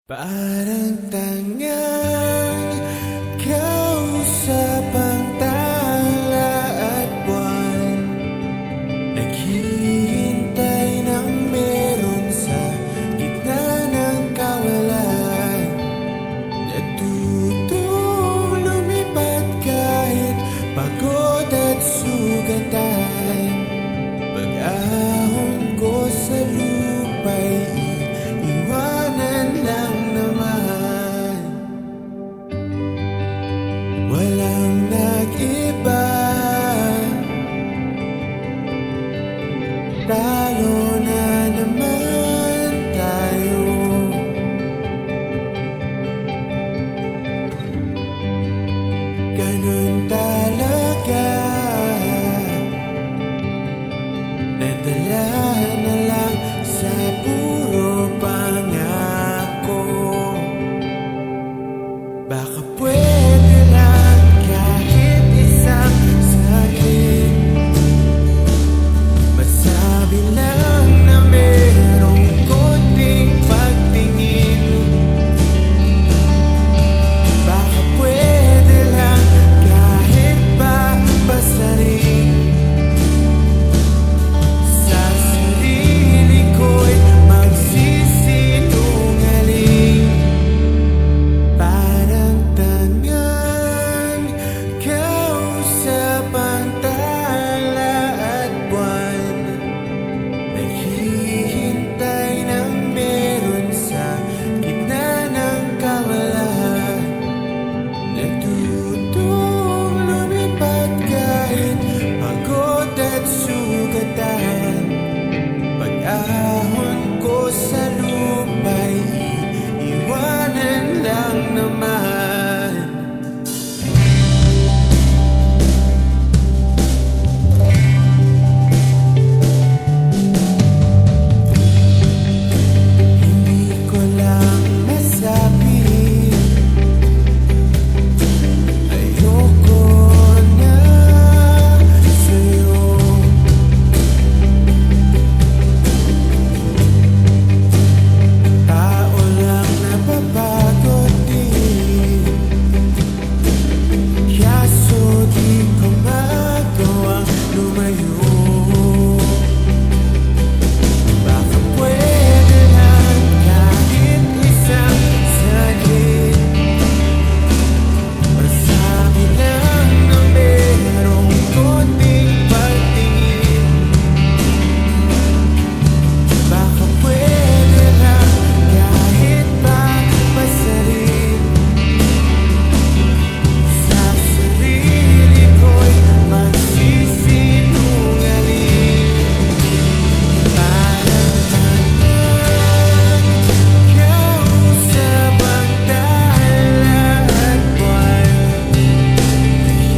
Parang tangang kausap ang tala at buwan, naghihintay ng meron sa gitna ng kawalan. Natutong lumipat kahit pagod at sugatan. Pag-ahon ko sa lupa'y iwanan lang naman. Walang nag-iba, talo na naman tayo. Ganun talaga, nadala na lang sa puro pangako. Baka pwede lang kahit isang saglit, masabi lang na merong konting pagtingin. Baka pwede lang kahit pa basarin. Sa sarili ko'y magsisinungaling. Parang tangang kausap ang tala at buwan, naghihintay ng meron sa gitna ng kawalan. Natutong lumipat kahit pagod at sugatan. Pag-ahon ko sa lupa'y iwanan lang naman. Hindi ko lang masabi, ayoko na sa'yo. Tao lang napapagod din, kaso di ko magawang lumayo. Baka pwede lang kahit isang saglit, masabi lang na merong konting pagtingin. Baka pwede lang kahit pa basarin. Sa sarili ko'y magsisinungaling. Parang tangang kausap ang tala at buwan,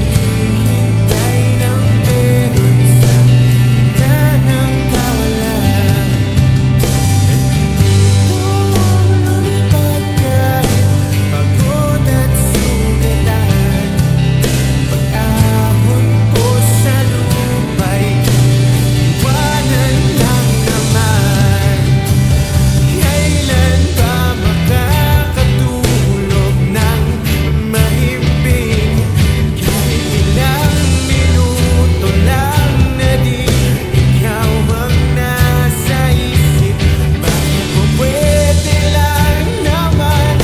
naghihintay ng meron sa gitna ng kawalan. Lumipat kahit pagod at sugatan. Pag-ahon ko sa lupa'y iwanan lang naman. Kailan ba makakatulog ng mahimbing? Kahit ilang minuto lang na di ikaw ang nasa isip. Bakit po pwede lang naman,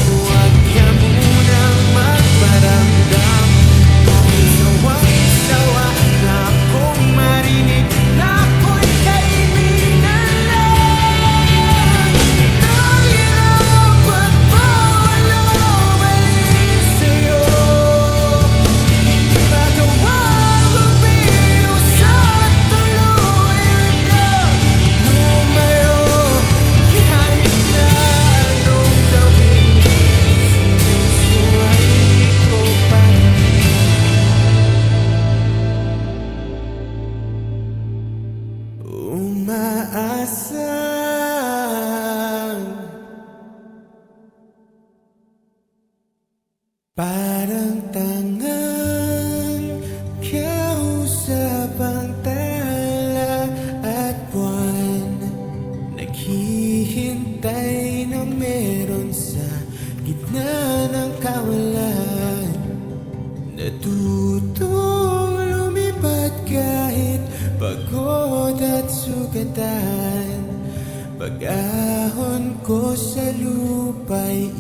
huwag ka munang magparamdam. Dahil sawang-sawa na akong marinig na ako'y kaibigan lang. Nahirap pagpapalubalik sa'yo. Magawang lumilos at tuluyan ka lumayo. Kahit na anong gawin, sinusuway ko pa rin. Umaasang parang tangang kausap ang tala at buwan, naghihintay naghihintay na meron sa gitna ng kawalan. Natutong lumipad kahit pagod at sugatan. Pag-ahon ko sa lupa'y